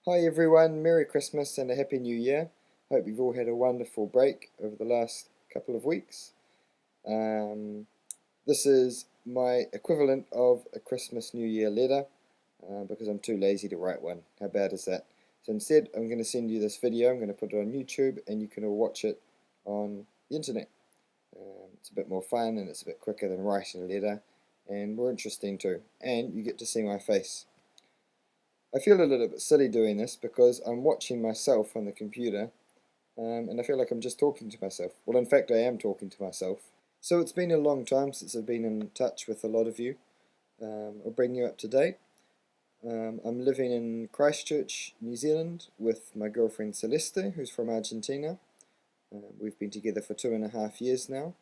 Hi everyone, Merry Christmas and a Happy New Year. Hope you've all had a wonderful break over the last couple of weeks. Um, this is my equivalent of a Christmas New Year letter because I'm too lazy to write one. How bad is that? So instead, I'm going to send you this video. I'm going to put it on YouTube and you can all watch it on the internet. It's a bit more fun and it's a bit quicker than writing a letter and more interesting too. And you get to see my face. I feel a little bit silly doing this because I'm watching myself on the computer and I feel like I'm just talking to myself. Well, in fact, I am talking to myself. So it's been a long time since I've been in touch with a lot of you. I'll bring you up to date. I'm living in Christchurch, New Zealand with my girlfriend Celeste, who's from Argentina. We've been together for 2.5 years now,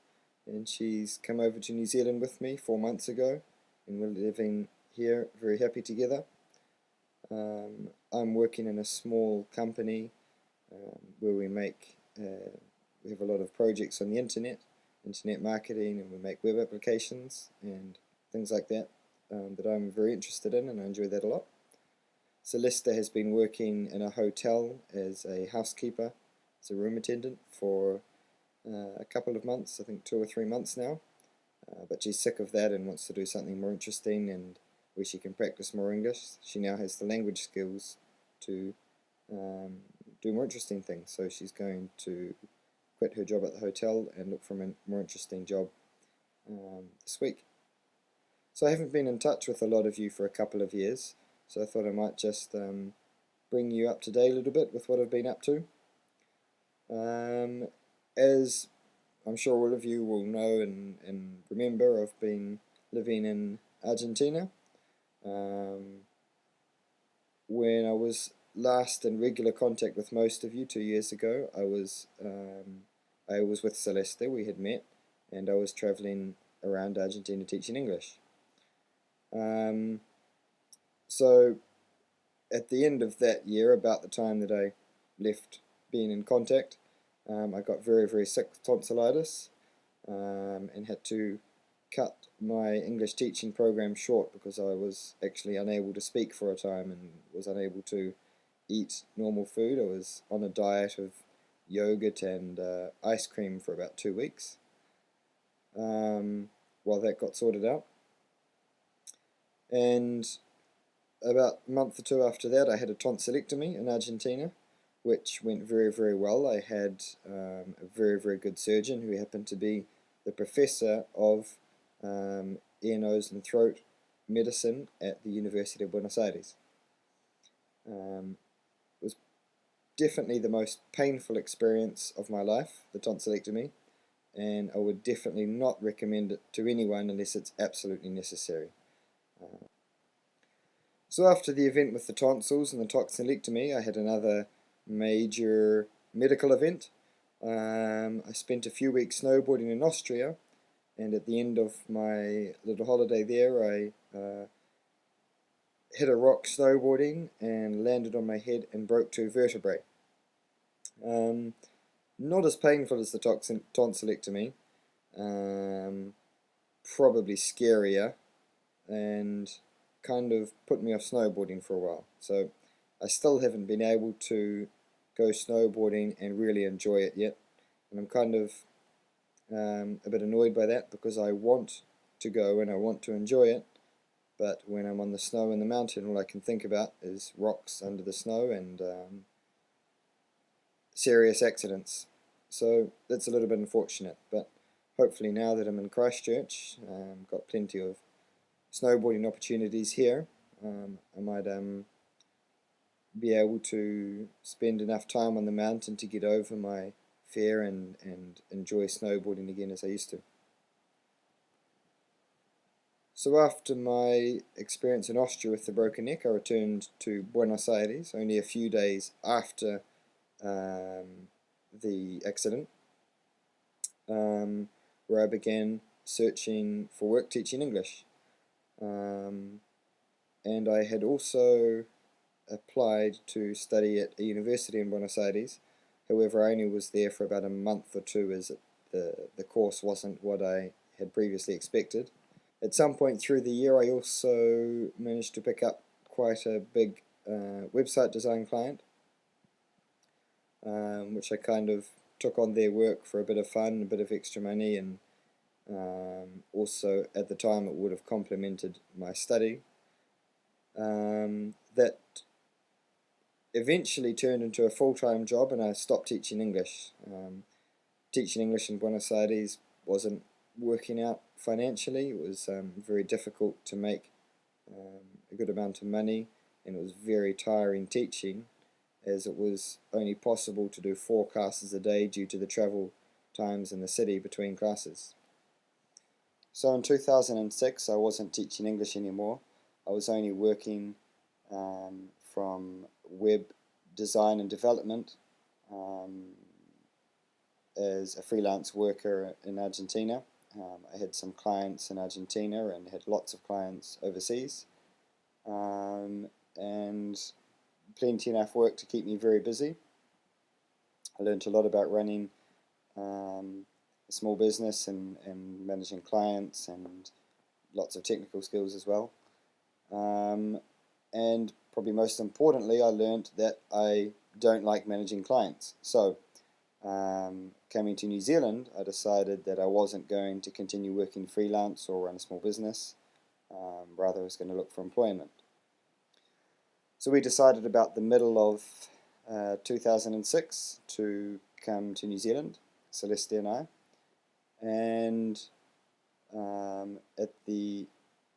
and she's come over to New Zealand with me 4 months ago, and we're living here very happy together. I'm working in a small company where we have a lot of projects on the internet marketing, and we make web applications and things like that that I'm very interested in, and I enjoy that a lot. Celeste has been working in a hotel as a housekeeper, as a room attendant for a couple of months, I think 2 or 3 months now, but she's sick of that and wants to do something more interesting and where she can practice more English. She now has the language skills to do more interesting things, so she's going to quit her job at the hotel and look for a more interesting job this week. So I haven't been in touch with a lot of you for a couple of years, so I thought I might just bring you up to date a little bit with what I've been up to. As I'm sure all of you will know and remember, I've been living in Argentina. When I was last in regular contact with most of you 2 years ago, I was with Celeste. We had met, and I was traveling around Argentina teaching English. So at the end of that year, about the time that I left being in contact, I got very, very sick with tonsillitis and had to cut my English teaching program short because I was actually unable to speak for a time and was unable to eat normal food. I was on a diet of yogurt and ice cream for about 2 weeks while that got sorted out. And about a month or two after that, I had a tonsillectomy in Argentina, which went very, very well. I had a very, very good surgeon who happened to be the professor of ear, nose and throat medicine at the University of Buenos Aires. It was definitely the most painful experience of my life, the tonsillectomy, and I would definitely not recommend it to anyone unless it's absolutely necessary. So after the event with the tonsils and the tonsillectomy, I had another major medical event. I spent a few weeks snowboarding in Austria, and at the end of my little holiday there, I hit a rock snowboarding and landed on my head and broke 2 vertebrae. Not as painful as the tonsillectomy, probably scarier, and kind of put me off snowboarding for a while. So I still haven't been able to go snowboarding and really enjoy it yet, and I'm kind of a bit annoyed by that because I want to go and I want to enjoy it, but when I'm on the snow in the mountain, all I can think about is rocks under the snow and serious accidents. So that's a little bit unfortunate, but hopefully now that I'm in Christchurch, got plenty of snowboarding opportunities here, I might be able to spend enough time on the mountain to get over my fear and enjoy snowboarding again as I used to. So after my experience in Austria with the broken neck, I returned to Buenos Aires only a few days after the accident, where I began searching for work teaching English. And I had also applied to study at a university in Buenos Aires. However, I only was there for about a month or two as the course wasn't what I had previously expected. At some point through the year, I also managed to pick up quite a big website design client, which I kind of took on their work for a bit of fun, a bit of extra money, and also at the time it would have complemented my study. That eventually turned into a full-time job, and I stopped teaching English. Teaching English in Buenos Aires wasn't working out financially. It was very difficult to make a good amount of money, and it was very tiring teaching, as it was only possible to do 4 classes a day due to the travel times in the city between classes. So in 2006 I wasn't teaching English anymore. I was only working from web design and development as a freelance worker in Argentina. I had some clients in Argentina and had lots of clients overseas, and plenty enough work to keep me very busy. I learned a lot about running a small business and managing clients, and lots of technical skills as well. And probably most importantly, I learned that I don't like managing clients. So coming to New Zealand, I decided that I wasn't going to continue working freelance or run a small business. Rather, I was going to look for employment. So we decided about the middle of 2006 to come to New Zealand, Celeste and I. And at the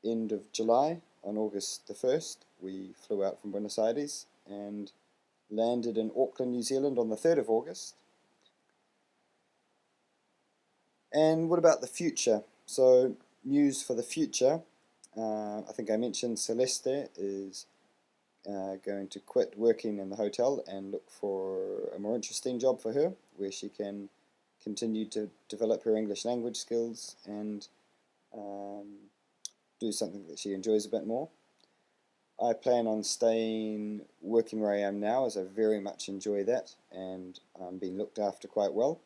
end of July, on August the 1st, we flew out from Buenos Aires and landed in Auckland, New Zealand on the 3rd of August. And what about the future? So, news for the future. I think I mentioned Celeste is going to quit working in the hotel and look for a more interesting job for her, where she can continue to develop her English language skills and do something that she enjoys a bit more. I plan on staying working where I am now, as I very much enjoy that, and I'm being looked after quite well.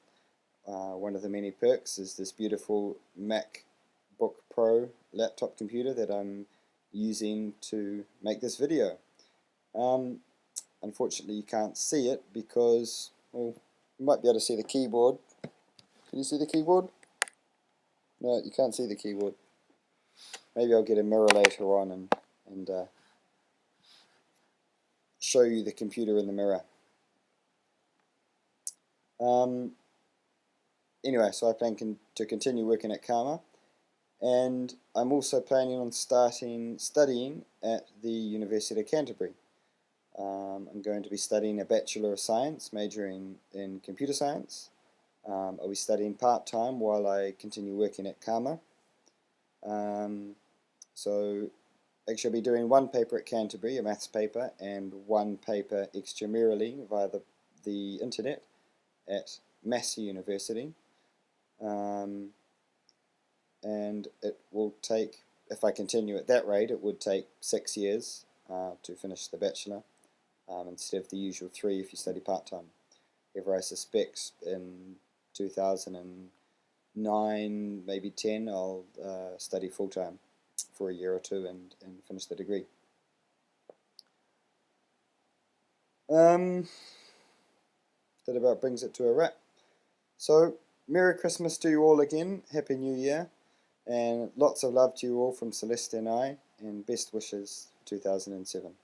One of the many perks is this beautiful MacBook Pro laptop computer that I'm using to make this video. Unfortunately you can't see it because, well, you might be able to see the keyboard. Can you see the keyboard? No, you can't see the keyboard. Maybe I'll get a mirror later on and show you the computer in the mirror. Anyway, so I plan to continue working at CAMA, and I'm also planning on studying at the University of Canterbury. I'm going to be studying a Bachelor of Science, majoring in Computer Science. I'll be studying part-time while I continue working at CAMA. So actually I'll be doing 1 paper at Canterbury, a maths paper, and 1 paper extramurally via the internet at Massey University. And it will take, if I continue at that rate, it would take 6 years to finish the Bachelor, instead of the usual 3 if you study part-time. However, I suspect in 2009, maybe 10, I'll study full-time for a year or 2 and finish the degree. That about brings it to a wrap. So, Merry Christmas to you all again, Happy New Year, and lots of love to you all from Celeste and I, and best wishes for 2007.